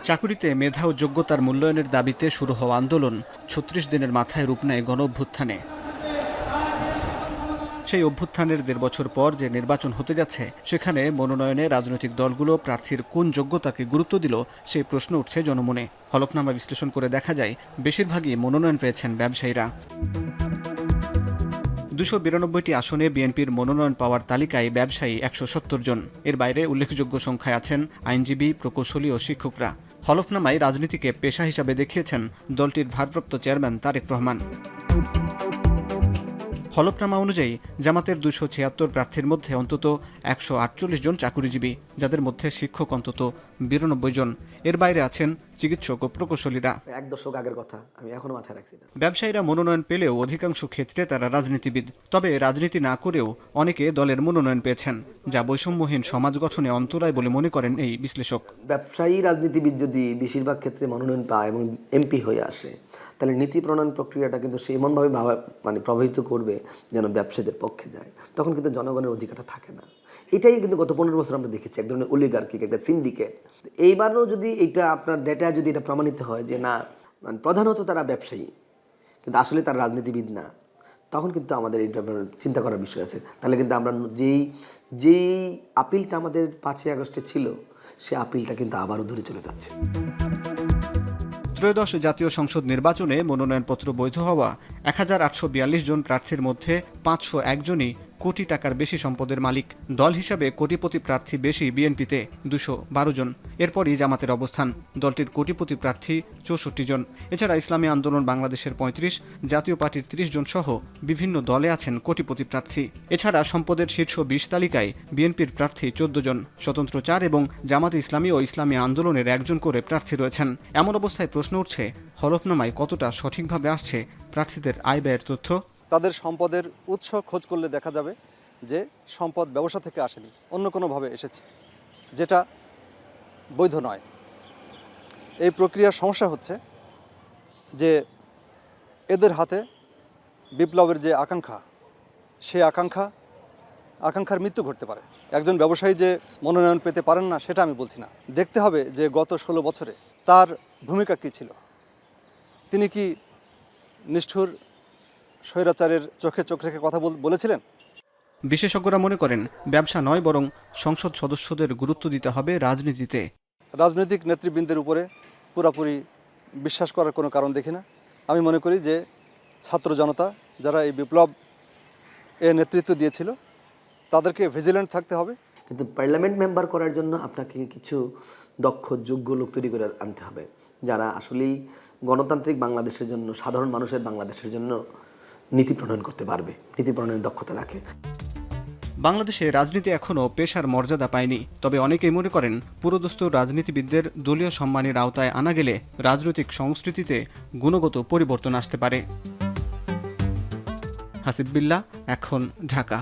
চাকুরিতে মেধা ও যোগ্যতার মূল্যায়নের দাবিতে শুরু হওয়া আন্দোলন ৩৬ দিনের মাথায় রূপ নেয় গণ-অভ্যুত্থানে। সেই অভ্যুত্থানের ১.৫ বছর পর যে নির্বাচন হতে যাচ্ছে, সেখানে মনোনয়নে রাজনৈতিক দলগুলো প্রার্থীর কোন যোগ্যতাকে গুরুত্ব দিল, সেই প্রশ্ন উঠছে জনমনে। হলফনামা বিশ্লেষণ করে দেখা যায়, বেশিরভাগই মনোনয়ন পেয়েছেন ব্যবসায়ীরা। ২৯২টি আসনে বিএনপির মনোনয়ন পাওয়ার তালিকায় ব্যবসায়ী ১৭০ জন। এর বাইরে উল্লেখযোগ্য সংখ্যায় আছেন আইনজীবী, প্রকৌশলী ও শিক্ষকরা। হলফনামায় রাজনীতিকে পেশা হিসাবে দেখিয়েছেন দলটির ভারপ্রাপ্ত চেয়ারম্যান তারেক রহমান। হলফনামা অনুযায়ী জামাতের ২৭৬ প্রার্থীর মধ্যে অন্তত ১৪৮ জন চাকুরিজীবী, যাদের মধ্যে শিক্ষক অন্তত ৯২ জন। এর বাইরে আছেন চিকিৎসক ও প্রকৌশলীরা। ১ দশক আগের কথা আমি এখনো মাথায় রাখছি না। ব্যবসায়ীরা মনোনয়ন পেলেও অধিকাংশ ক্ষেত্রে তারা রাজনীতিবিদ। তবে রাজনীতি না করেও অনেকে দলের মনোনয়ন পেয়েছেন, যা বৈষম্যহীন সমাজ গঠনে অন্তরায় বলে মনে করেন এই বিশ্লেষক। ব্যবসায়ী রাজনীতিবিদ যদি বেশিরভাগ ক্ষেত্রে মনোনয়ন পায় এবং এমপি হয়ে আসে, তাহলে নীতি প্রণয়ন প্রক্রিয়াটা কিন্তু সে এমনভাবে প্রভাবিত করবে যেন ব্যবসায়ীদের পক্ষে যায়। তখন কিন্তু জনগণের অধিকারটা থাকে না। এটাই কিন্তু গত ১৫ বছর আমরা দেখেছি, এক ধরনের অলিগার্কিক একটা সিন্ডিকেট। এইবারও যদি এটা আপনার ডেটা যদি এটা প্রমাণিত হয় যে না, প্রধানত তারা ব্যবসায়ী কিন্তু আসলে তারা রাজনীতিবিদ না, তখন কিন্তু আমাদের এটা চিন্তা করার বিষয় আছে। তাহলে কিন্তু আমরা যেই আপিলটা আমাদের ৫ই আগস্টে ছিল, সে আপিলটা কিন্তু আবারও দূরে চলে যাচ্ছে। ত্রয়োদশ জাতীয় সংসদ নির্বাচনে মনোনয়নপত্র বৈধ হওয়া ১৮৪২ জন প্রার্থীর মধ্যে ৫০১ জনই কোটি টাকার বেশি সম্পদের মালিক। দল হিসাবে কোটিপতি প্রার্থী বেশি বিএনপিতে ২১২ জন। এরপরই জামাতের অবস্থান, দলটির কোটিপতি প্রার্থী ৬৪ জন। এছাড়া ইসলামী আন্দোলন বাংলাদেশের ৩৫, জাতীয় পার্টির ৩০ জন সহ বিভিন্ন দলে আছেন কোটিপতি প্রার্থী। এছাড়া সম্পদের শীর্ষ ২০ তালিকায় বিএনপির প্রার্থী ১৪ জন, স্বতন্ত্র ৪ এবং জামাতে ইসলামী ও ইসলামী আন্দোলনের ১ জন করে প্রার্থী রয়েছেন। এমন অবস্থায় প্রশ্ন উঠছে, হলফনামায় কতটা সঠিকভাবে আসছে প্রার্থীদের আয় ব্যয়ের তথ্য? তাদের সম্পদের উৎস খোঁজ করলে দেখা যাবে যে সম্পদ ব্যবসা থেকে আসেনি, অন্য কোনোভাবে এসেছে, যেটা বৈধ নয়। এই প্রক্রিয়ার সমস্যা হচ্ছে যে এদের হাতে বিপ্লবের যে আকাঙ্ক্ষা, সেই আকাঙ্ক্ষার মৃত্যু ঘটতে পারে। একজন ব্যবসায়ী যে মনোনয়ন পেতে পারেন না সেটা আমি বলছি না। দেখতে হবে যে গত ১৬ বছরে তার ভূমিকা কী ছিল। তিনি কি নিষ্ঠুর স্বৈরাচারের চোখে চোখ রেখে কথা বলেছিলেন? বিশেষজ্ঞরা মনে করেন, ব্যবসা নয় বরং সংসদ সদস্যদের গুরুত্ব দিতে হবে রাজনীতিতে। রাজনৈতিক নেতৃবৃন্দের উপরে পুরোপুরি বিশ্বাস করার কোনো কারণ দেখি না। আমি মনে করি যে ছাত্র জনতা যারা এই বিপ্লব নেতৃত্ব দিয়েছিল, তাদেরকে ভিজিল্যান্ট থাকতে হবে। কিন্তু পার্লামেন্ট মেম্বার করার জন্য আপনাকে কিছু দক্ষ যোগ্য লোক তৈরি করে আনতে হবে, যারা আসলেই গণতান্ত্রিক বাংলাদেশের জন্য, সাধারণ মানুষের বাংলাদেশের জন্য নীতি প্রণয়ন করতে পারবে, নীতি প্রণয়নের দক্ষতা রাখে। বাংলাদেশে রাজনীতি এখনও পেশার মর্যাদা পায়নি। তবে অনেকেই মনে করেন, পুরোদস্তুর রাজনীতিবিদদের দলীয় সম্মানের আওতায় আনা গেলে রাজনৈতিক সংস্কৃতিতে গুণগত পরিবর্তন আসতে পারে। হাসিব বিল্লাহ, এখন, ঢাকা।